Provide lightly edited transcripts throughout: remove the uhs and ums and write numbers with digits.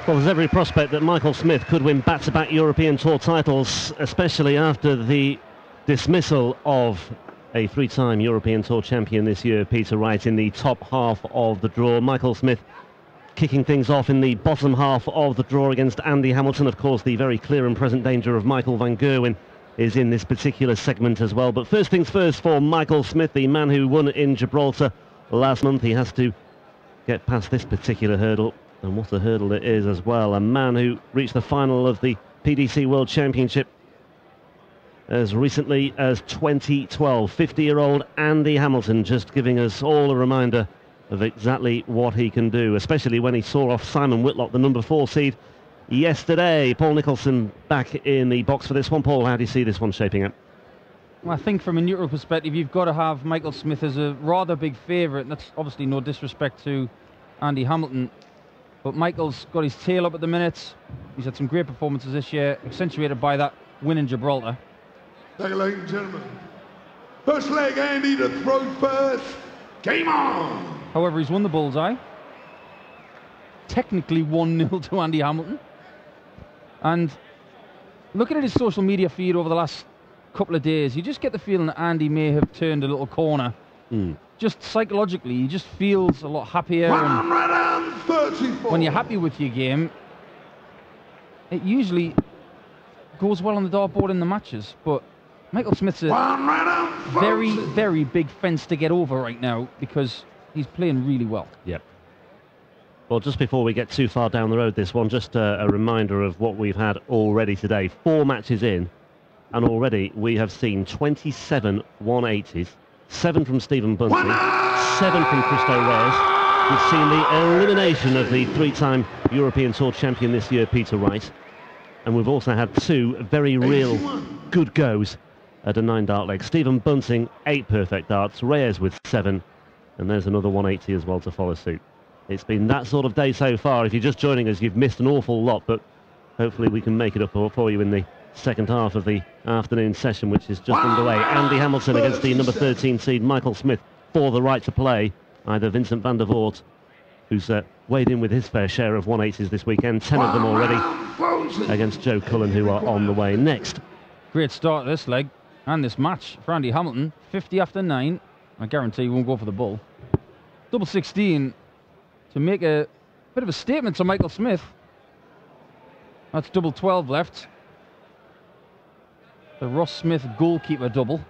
Well, there's every prospect that Michael Smith could win back-to-back European Tour titles, especially after the dismissal of a three-time European Tour champion this year, Peter Wright, in the top half of the draw. Michael Smith kicking things off in the bottom half of the draw against Andy Hamilton. Of course, the very clear and present danger of Michael van Gerwen is in this particular segment as well. But first things first for Michael Smith, the man who won in Gibraltar last month. He has to get past this particular hurdle. And what a hurdle it is as well. A man who reached the final of the PDC World Championship as recently as 2012. 50-year-old Andy Hamilton, just giving us all a reminder of exactly what he can do, especially when he saw off Simon Whitlock, the number 4 seed, yesterday. Paul Nicholson back in the box for this one. Paul, how do you see this one shaping up? Well, I think from a neutral perspective, you've got to have Michael Smith as a rather big favourite, and that's obviously no disrespect to Andy Hamilton. But Michael's got his tail up at the minute. He's had some great performances this year, accentuated by that win in Gibraltar. Thank you, ladies and gentlemen. First leg, Andy to throw first. Game on! However, he's won the bullseye. Technically 1-0 to Andy Hamilton. And looking at his social media feed over the last couple of days, you just get the feeling that Andy may have turned a little corner. Just psychologically, he just feels a lot happier. When you're happy with your game, it usually goes well on the dartboard in the matches. But Michael Smith's a very, very big fence to get over right now because he's playing really well. Yep. Well, just before we get too far down the road, this one, just a reminder of what we've had already today. 4 matches in, and already we have seen 27 180s, 7 from Stephen Bunting, 7 from Christo Reyes. We've seen the elimination of the 3-time European Tour champion this year, Peter Wright. And we've also had 2 very real good goes at a 9-dart leg. Stephen Bunting, 8 perfect darts, Reyes with 7, and there's another 180 as well to follow suit. It's been that sort of day so far. If you're just joining us, you've missed an awful lot, but hopefully we can make it up for you in the second half of the afternoon session, which is just underway. Andy Hamilton against the number 13 seed, Michael Smith, for the right to play. Either Vincent van der Voort, who's weighed in with his fair share of 180s this weekend, 10 of them already, against Joe Cullen, who are on the way next. Great start to this leg and this match for Andy Hamilton. 50 after 9. I guarantee he won't go for the bull. Double 16 to make a bit of a statement to Michael Smith. That's double 12 left. The Ross Smith goalkeeper double.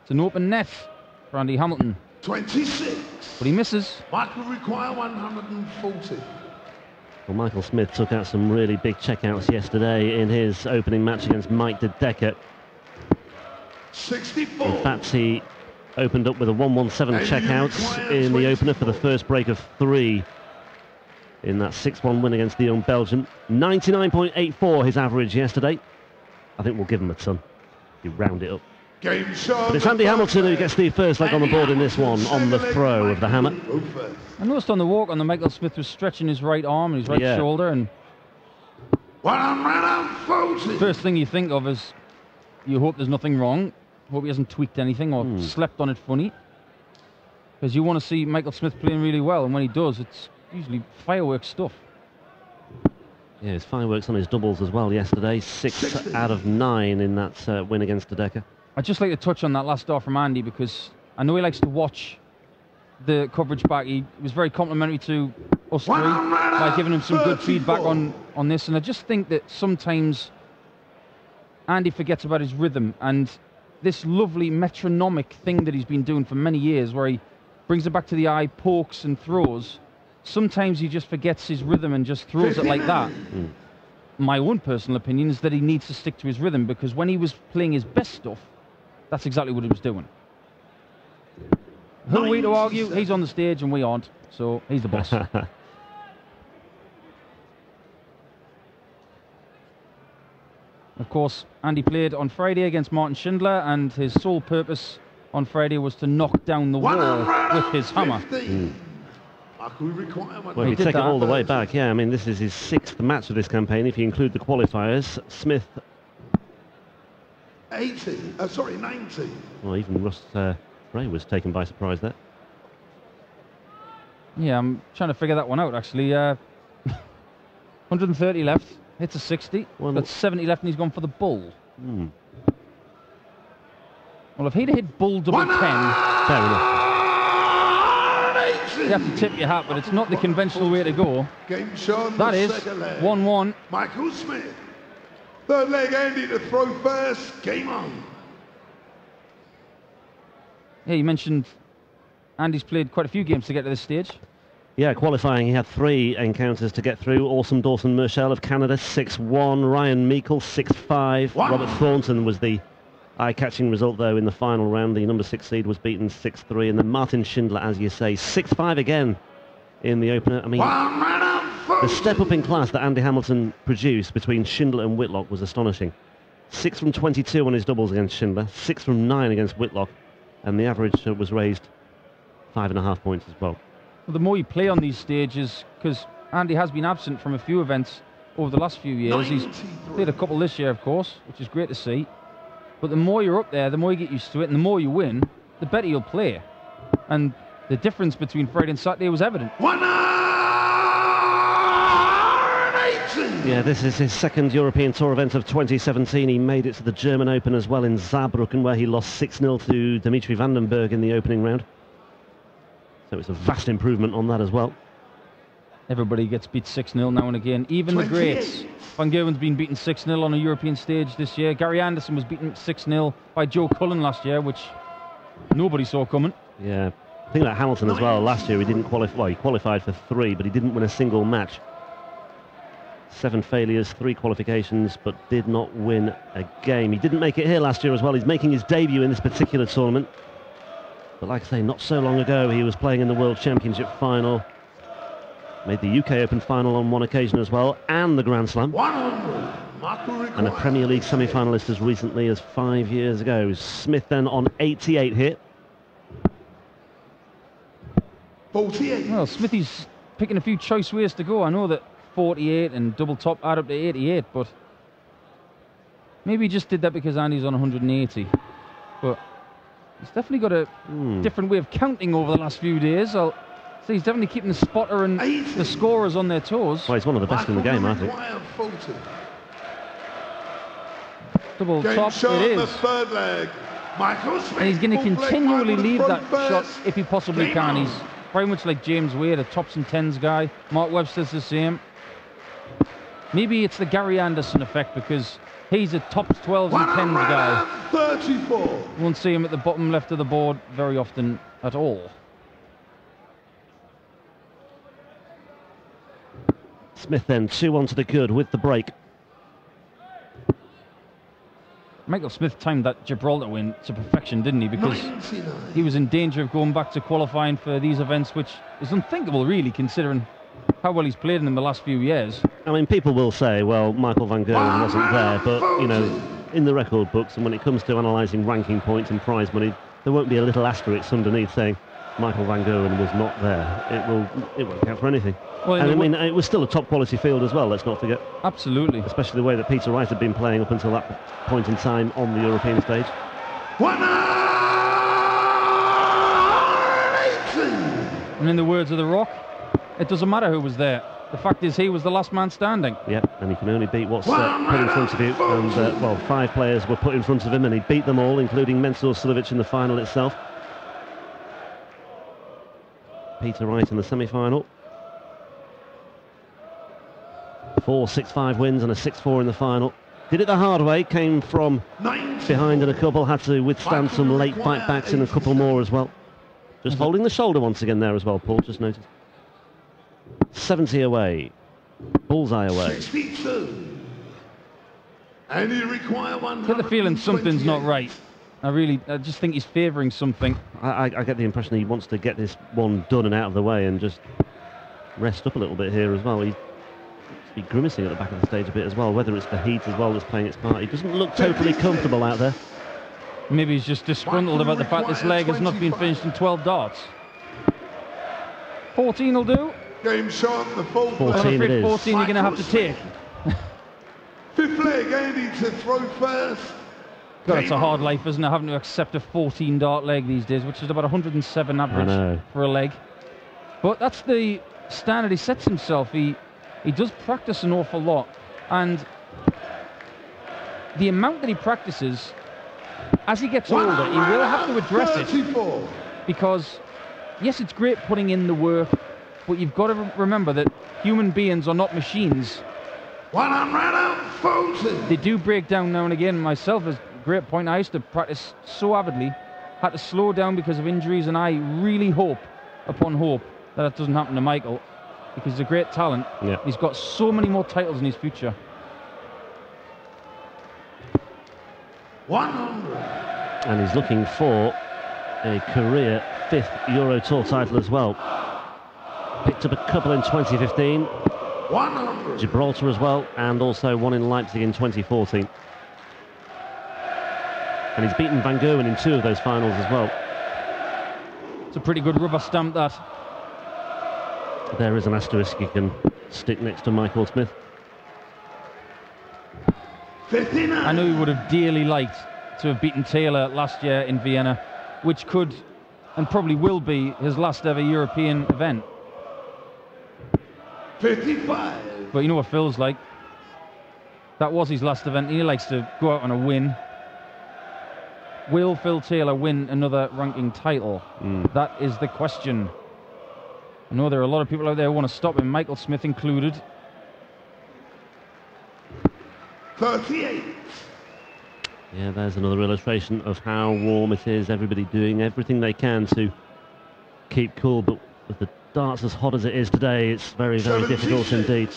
It's an open net for Andy Hamilton. 26. But he misses. Michael require 140. Well, Michael Smith took out some really big checkouts yesterday in his opening match against Mike de Decker. 64. In fact, he opened up with a 117 checkout in the opener for the first break of 3 in that 6-1 win against the young Belgian. 99.84 his average yesterday. I think we'll give him a ton. You round it up. But it's Andy Hamilton who gets the first leg on the board in this one, on the throw of the hammer. I noticed on the walk on the Michael Smith was stretching his right arm and his right shoulder, and first thing you think of is you hope there's nothing wrong, hope he hasn't tweaked anything or slept on it funny, because you want to see Michael Smith playing really well, and when he does, it's usually fireworks stuff. Yeah, his fireworks on his doubles as well yesterday. 6 out of 9 in that win against de Decker. I'd just like to touch on that last dart from Andy, because I know he likes to watch the coverage back. He was very complimentary to us three by giving him some good feedback on this. And I just think that sometimes Andy forgets about his rhythm and this lovely metronomic thing that he's been doing for many years, where he brings it back to the eye, pokes and throws. Sometimes he just forgets his rhythm and just throws it like that. My own personal opinion is that he needs to stick to his rhythm, because when he was playing his best stuff, that's exactly what he was doing. Who are we to argue? He's on the stage and we aren't, so he's the boss. Of course, Andy played on Friday against Martin Schindler, and his sole purpose on Friday was to knock down the wall with his hammer. Well, if you take it all the way back, yeah, I mean, this is his 6th match of this campaign, if you include the qualifiers. Smith... 90. Well, even Russ Ray was taken by surprise there. Yeah, I'm trying to figure that one out, actually. 130 left, hits a 60. Well, Got 70 left, and he's gone for the bull. Hmm. Well, if he'd hit bull double 10, Fair enough. you have to tip your hat, but it's not the conventional way to go. Game shown. That is 1-1. Michael Smith. Third leg, Andy to throw first. Game on. Yeah, you mentioned Andy's played quite a few games to get to this stage. Yeah, qualifying, he had 3 encounters to get through. Awesome Dawson Mershell of Canada, 6-1. Ryan Meikle, 6-5. Wow. Robert Thornton was the eye-catching result, though, in the final round. The number 6 seed was beaten 6-3. And then Martin Schindler, as you say, 6-5 again in the opener. I mean, the step up in class that Andy Hamilton produced between Schindler and Whitlock was astonishing. 6 from 22 on his doubles against Schindler, 6 from 9 against Whitlock. And the average was raised 5.5 points as well. Well, the more you play on these stages, because Andy has been absent from a few events over the last few years. He's played a couple this year, of course, which is great to see. But the more you're up there, the more you get used to it, and the more you win, the better you'll play. And the difference between Friday and Saturday was evident. Yeah, this is his second European Tour event of 2017. He made it to the German Open as well in Saarbrücken, where he lost 6-0 to Dimitri Vandenberg in the opening round. So it's a vast improvement on that as well. Everybody gets beat 6-0 now and again, even the greats. Van Gerwen's been beaten 6-0 on a European stage this year. Gary Anderson was beaten 6-0 by Joe Cullen last year, which nobody saw coming. Yeah, I think about Hamilton as well. Last year he didn't qualify. Well, he qualified for 3, but he didn't win a single match. 7 failures, 3 qualifications, but did not win a game. He didn't make it here last year as well. He's making his debut in this particular tournament. But like I say, not so long ago, he was playing in the World Championship final. Made the UK Open final on one occasion as well, and the Grand Slam. And a Premier League semi-finalist as recently as 5 years ago. Smith then on 88 here. 48. Well, Smithy's picking a few choice ways to go. I know that 48 and double top add up to 88, but maybe he just did that because Andy's on 180. But he's definitely got a different way of counting over the last few days. I'll say he's definitely keeping the spotter and the scorers on their toes. Well, he's one of the best in the game, I think. Double top, it is. Third leg. And he's going to continually lead that shot if he possibly can. He's very much like James Wade, a tops and tens guy. Mark Webster's the same. Maybe it's the Gary Anderson effect because he's a tops 12s and 10s guy. 34. You won't see him at the bottom left of the board very often at all. Smith then 2-1 to the good with the break. Michael Smith timed that Gibraltar win to perfection, didn't he? Because he was in danger of going back to qualifying for these events, which is unthinkable, really, considering how well he's played in them the last few years. I mean, people will say, well, Michael van Gerwen wasn't there, but, you know, in the record books and when it comes to analysing ranking points and prize money, there won't be a little asterisk underneath saying Michael van Gerwen was not there. It won't count for anything. Well, and I mean, it was still a top quality field as well, let's not forget. Absolutely. Especially the way that Peter Wright had been playing up until that point in time on the European stage. And in the words of The Rock, it doesn't matter who was there. The fact is he was the last man standing. Yeah, and he can only beat what's put in front of you. And, well, 5 players were put in front of him and he beat them all, including Mensur Suljovic in the final itself. Peter Wright in the semi-final. 4 6-5 wins and a 6-4 in the final. Did it the hard way, came from behind in a couple, had to withstand some late fight backs in a couple more as well. Just holding the shoulder once again there as well, Paul, just noticed. 70 away. Bullseye away. 62. And he require one. I get the feeling something's not right. I just think he's favouring something. I get the impression he wants to get this one done and out of the way and just rest up a little bit here as well. He's grimacing at the back of the stage a bit as well, whether it's the heat as well that's playing its part. He doesn't look totally comfortable out there. Maybe he's just disgruntled about the fact this leg has not been finished in 12 darts. 14 will do. Game shot, the full 14 it is. 14 you're going to have to take. Fifth leg, Andy to throw first. God, it's a hard life, isn't it, having to accept a 14 dart leg these days, which is about 107 average for a leg. But that's the standard he sets himself. He does practice an awful lot, and the amount that he practices, as he gets older, he will have to address it, because yes, it's great putting in the work, but you've got to remember that human beings are not machines. 140. They do break down now and again. Myself is a great point. I used to practice so avidly, had to slow down because of injuries, and I really hope upon hope that doesn't happen to Michael, because he's a great talent. Yeah. He's got so many more titles in his future. 100. And he's looking for a career 5th Euro Tour title as well. Picked up a couple in 2015, 100. Gibraltar as well, and also one in Leipzig in 2014. And he's beaten Van Gerwen in 2 of those finals as well. It's a pretty good rubber stamp, that. There is an asterisk you can stick next to Michael Smith. 59. I know he would have dearly liked to have beaten Taylor last year in Vienna, which could and probably will be his last ever European event. 55. But you know what Phil's like. That was his last event. He likes to go out on a win. Will Phil Taylor win another ranking title? That is the question. I know there are a lot of people out there who want to stop him, Michael Smith included. 38. Yeah, there's another illustration of how warm it is. Everybody doing everything they can to keep cool, but with the darts as hot as it is today, it's very, very difficult indeed.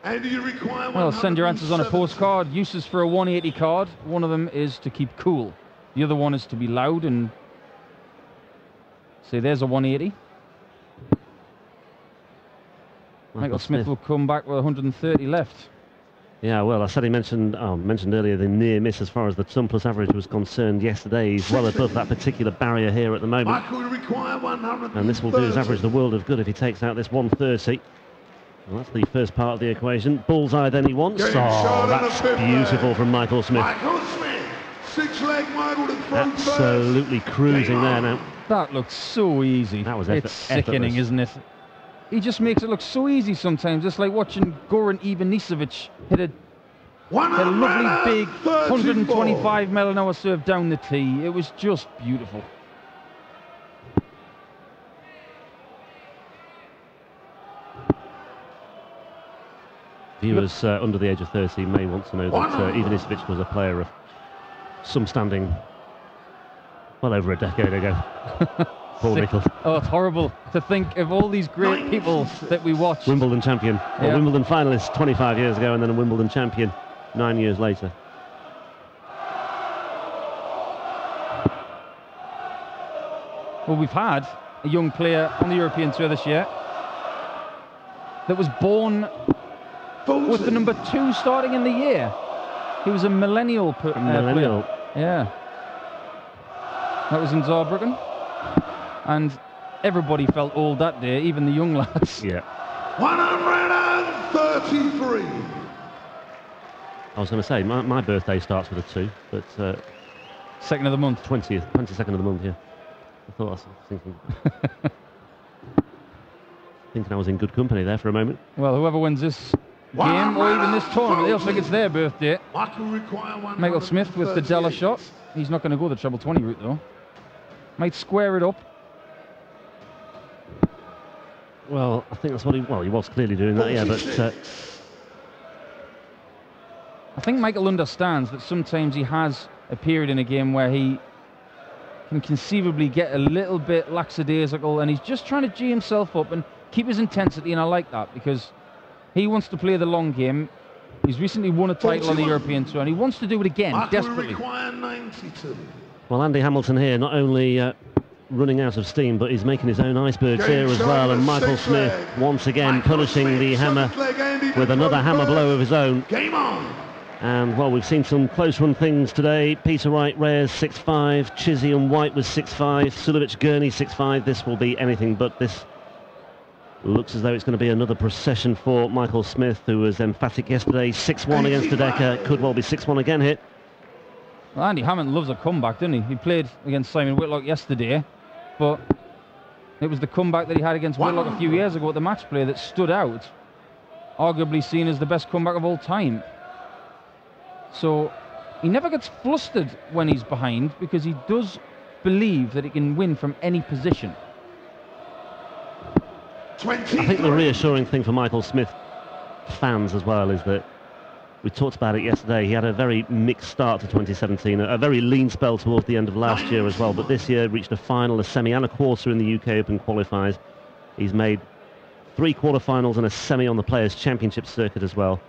And you require Well, send your answers on a postcard. Uses for a 180 card. One of them is to keep cool. The other one is to be loud and say there's a 180. Michael Smith will come back with 130 left. Yeah, well, I said mentioned earlier the near miss as far as the ton plus average was concerned yesterday. He's well above that particular barrier here at the moment. Michael require 130. And this will do his average the world of good if he takes out this 130. Well, that's the first part of the equation. Bullseye then he wants. Game shot on the That's fifth beautiful leg. from Michael Smith. Michael Smith. 6-leg Michael to throw Absolutely first. cruising Game there on. now. That looks so easy. That was It's sickening, effortless. isn't it? He just makes it look so easy sometimes. It's like watching Goran Ivanisevic hit a lovely big 125 mile an hour serve down the tee. It was just beautiful. Viewers under the age of 30 may want to know that Ivanisevic was a player of some standing well over a decade ago. Paul Nicholls. Oh, it's horrible to think of all these great people that we watched. Wimbledon champion, or Yeah. Wimbledon finalist 25 years ago, and then a Wimbledon champion 9 years later. Well, we've had a young player on the European Tour this year that was born with the number 2 starting in the year. He was a millennial player. Yeah. That was in Saarbrücken. And everybody felt old that day, even the young lads. Yeah. 133. I was going to say, my birthday starts with a 2, but 2nd of the month. 22nd of the month, yeah. I thought I was thinking... thinking I was in good company there for a moment. Well, whoever wins this game, or even this tournament, they'll think it's their birthday. Michael Smith with the Della shot. He's not going to go the treble 20 route, though. Might square it up. Well, I think that's what he was clearly doing that, yeah, but... I think Michael understands that sometimes he has a period in a game where he can conceivably get a little bit lackadaisical, and he's just trying to G himself up and keep his intensity, and I like that, because he wants to play the long game. He's recently won a title on the European Tour, and he wants to do it again, desperately. Well, Andy Hamilton here, not only running out of steam, but he's making his own icebergs here as well, and Michael Smith once again punishing the hammer with another hammer blow of his own. Game on. And, well, we've seen some close-run things today. Peter Wright, Reyes 6-5, Chizzy and White was 6-5, Sulovic, Gurney 6-5. This will be anything but this. Looks as though it's going to be another procession for Michael Smith, who was emphatic yesterday. 6-1 against Dedeker, could well be 6-1 again here. Well, Andy Hammond loves a comeback, doesn't he? He played against Simon Whitlock yesterday, but It was the comeback that he had against Whitlock a few years ago at the match play that stood out, arguably seen as the best comeback of all time. So he never gets flustered when he's behind because he does believe that he can win from any position. I think the reassuring thing for Michael Smith fans as well is that we talked about it yesterday. He had a very mixed start to 2017, a very lean spell towards the end of last year as well, but this year reached a final, a semi and a quarter in the UK Open qualifiers. He's made 3 quarterfinals and a semi on the Players' Championship circuit as well.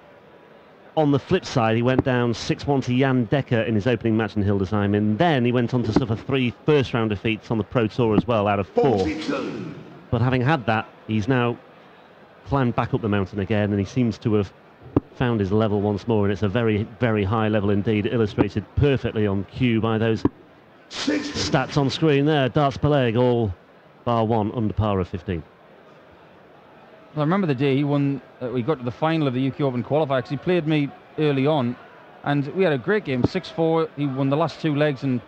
On the flip side, he went down 6-1 to Jan Dekker in his opening match in Hildesheim, and then he went on to suffer 3 first-round defeats on the Pro Tour as well, out of 4. But having had that, he's now climbed back up the mountain again, and he seems to have found his level once more, and it's a very, very high level indeed, illustrated perfectly on cue by those stats on screen there. Darts per leg, all bar 1 under par of 15. I remember the day he won, we got to the final of the UK Open qualifier because he played me early on, and we had a great game, 6-4. He won the last 2 legs in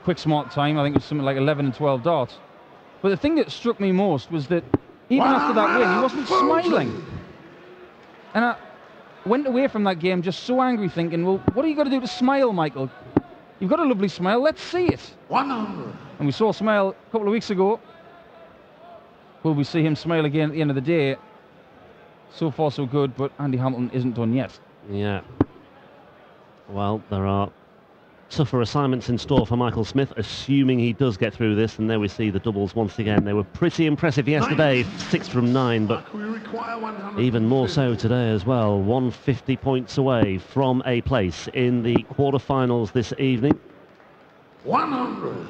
quick smart time. I think it was something like 11 and 12 darts. But the thing that struck me most was that even after that win, he wasn't smiling. And I went away from that game just so angry, thinking, well, what are you got to do to smile, Michael? You've got a lovely smile, let's see it. 100. And we saw a smile a couple of weeks ago. Will we see him smile again at the end of the day? So far so good, but Andy Hamilton isn't done yet. Yeah. Well, there are tougher assignments in store for Michael Smith, assuming he does get through this. And there we see the doubles once again. They were pretty impressive yesterday, 6 from 9, but even more so today as well. 150 points away from a place in the quarterfinals this evening. 100.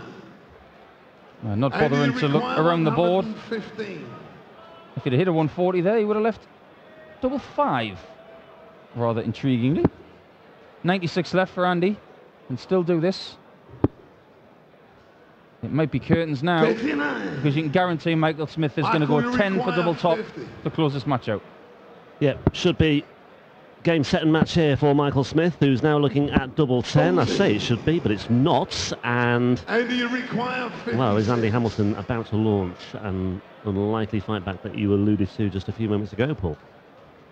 Not bothering to look around the board. 115. If he'd have hit a 140 there, he would have left double 5. Rather intriguingly. 96 left for Andy. Can still do this. It might be curtains now, 59. because you can guarantee Michael Smith is going to go 10 for double top 50. to close this match out. Yeah, should be game, set and match here for Michael Smith, who's now looking at double 10. I say it should be, but it's not. And, You require 50. well, is Andy Hamilton about to launch an unlikely fight back that you alluded to just a few moments ago, Paul?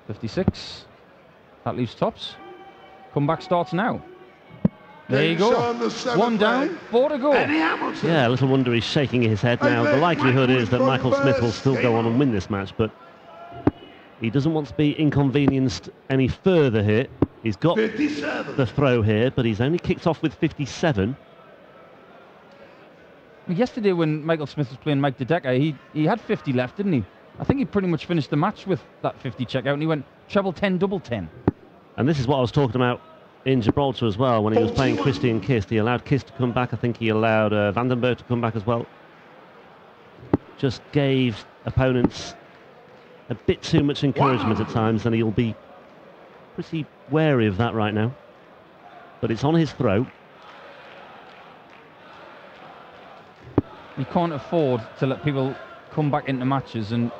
56. That leaves tops. Comeback starts now. There you go. 1 down, 4 to go. Yeah, little wonder he's shaking his head now. The likelihood is that Michael Smith will still go on and win this match, but he doesn't want to be inconvenienced any further here. He's got 57. the throw here, but he's only kicked off with 57. Yesterday when Michael Smith was playing Mike Dekker, he had 50 left, didn't he? I think he pretty much finished the match with that 50 checkout, and he went treble 10, double 10. And this is what I was talking about in Gibraltar as well, when he was playing Christie and Kist. He allowed Kist to come back. I think he allowed Vandenberg to come back as well. Just gave opponents a bit too much encouragement at times, and he'll be pretty wary of that right now. But it's on his throat. You can't afford to let people come back into matches, and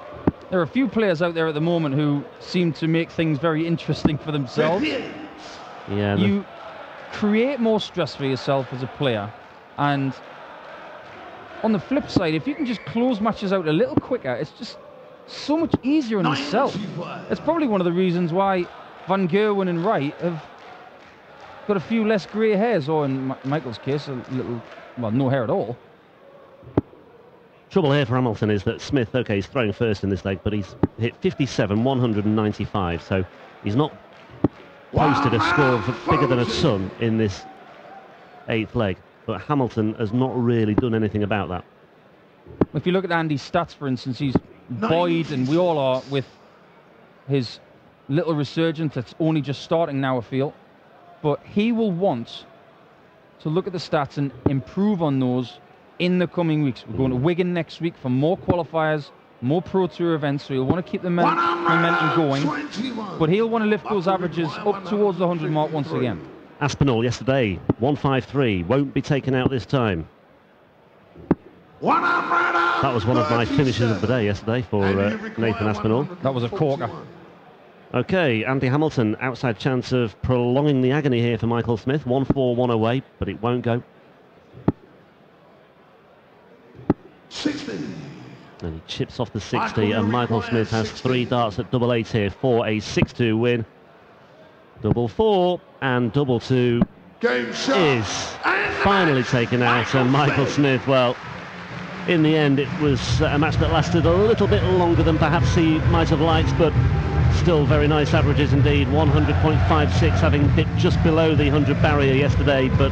there are a few players out there at the moment who seem to make things very interesting for themselves. Yeah, you create more stress for yourself as a player, and on the flip side, if you can just close matches out a little quicker, it's just so much easier on yourself. It's probably one of the reasons why Van Gerwen and Wright have got a few less grey hairs, or in Michael's case, a little, well, no hair at all. Trouble here for Hamilton is that Smith, okay, he's throwing first in this leg, but he's hit 57, 195, so he's not posted a score of bigger than a ton in this 8th leg. But Hamilton has not really done anything about that. If you look at Andy's stats, for instance, he's buoyed, and we all are, with his little resurgence that's only just starting now, I feel. But he will want to look at the stats and improve on those in the coming weeks. We're going to Wigan next week for more qualifiers, more Pro Tour events, so he'll want to keep the momentum going. But he'll want to lift those averages up towards the 100 mark once again. Aspinall yesterday, 153, won't be taken out this time. That was one of my finishes of the day yesterday for Nathan Aspinall. That was a corker. Okay, Andy Hamilton, outside chance of prolonging the agony here for Michael Smith. 1-4-1 away, but it won't go. 60. And he chips off the 60, and Michael Smith has 3 darts at double 8 here for a 6-2 win. Double 4 and double 2 Game shot. is finally taken out, and Michael Smith, well, in the end it was a match that lasted a little bit longer than perhaps he might have liked, but still very nice averages indeed. 100.56, having hit just below the 100 barrier yesterday, but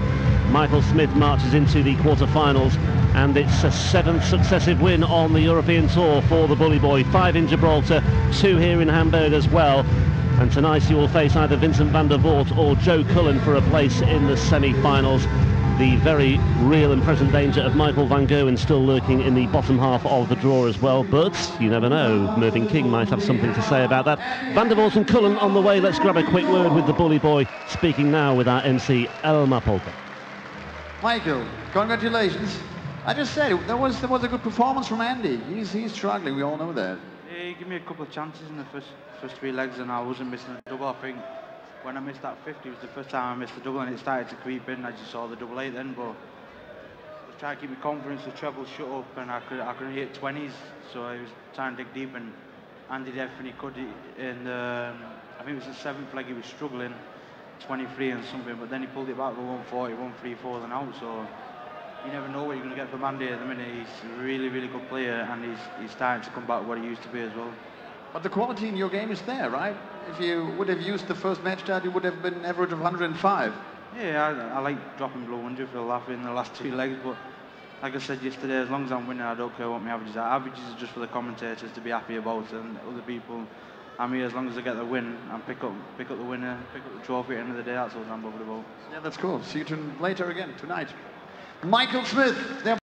Michael Smith marches into the quarter-finals, and it's a 7th successive win on the European Tour for the Bully Boy. 5 in Gibraltar, 2 here in Hamburg as well. And tonight he will face either Vincent van der Voort or Joe Cullen for a place in the semi-finals. The very real and present danger of Michael van Gerwen still lurking in the bottom half of the draw as well, but you never know, Mervyn King might have something to say about that. Van der Voort and Cullen on the way. Let's grab a quick word with the Bully Boy, speaking now with our MC Elmar Polka. Michael, congratulations. I just said there was a good performance from Andy. He's struggling, we all know that. Yeah, he gave me a couple of chances in the first 3 legs, and I wasn't missing a double. I think when I missed that 50, it was the first time I missed a double, and it started to creep in. I just saw the double 8 then, but I was trying to keep my confidence. The treble shut up, and I couldn't hit 20s, so I was trying to dig deep, and Andy did everything he could. And I think it was the 7th leg he was struggling, 23 and something, but then he pulled it back to 140, 134 and out. So you never know what you're going to get from Andy at the minute. He's a really, really good player, and he's starting to come back to what he used to be as well. But the quality in your game is there, right? If you would have used the first match start, you would have been an average of 105. Yeah, I like dropping below 100 for a laugh in the last 2 legs, but like I said yesterday, as long as I'm winning, I don't care what my averages are. Averages are just for the commentators to be happy about, and other people, I'm here as long as I get the win and pick up the winner, pick up the trophy at the end of the day. That's all I'm bothered about. Yeah, that's cool. See you later again tonight. Michael Smith.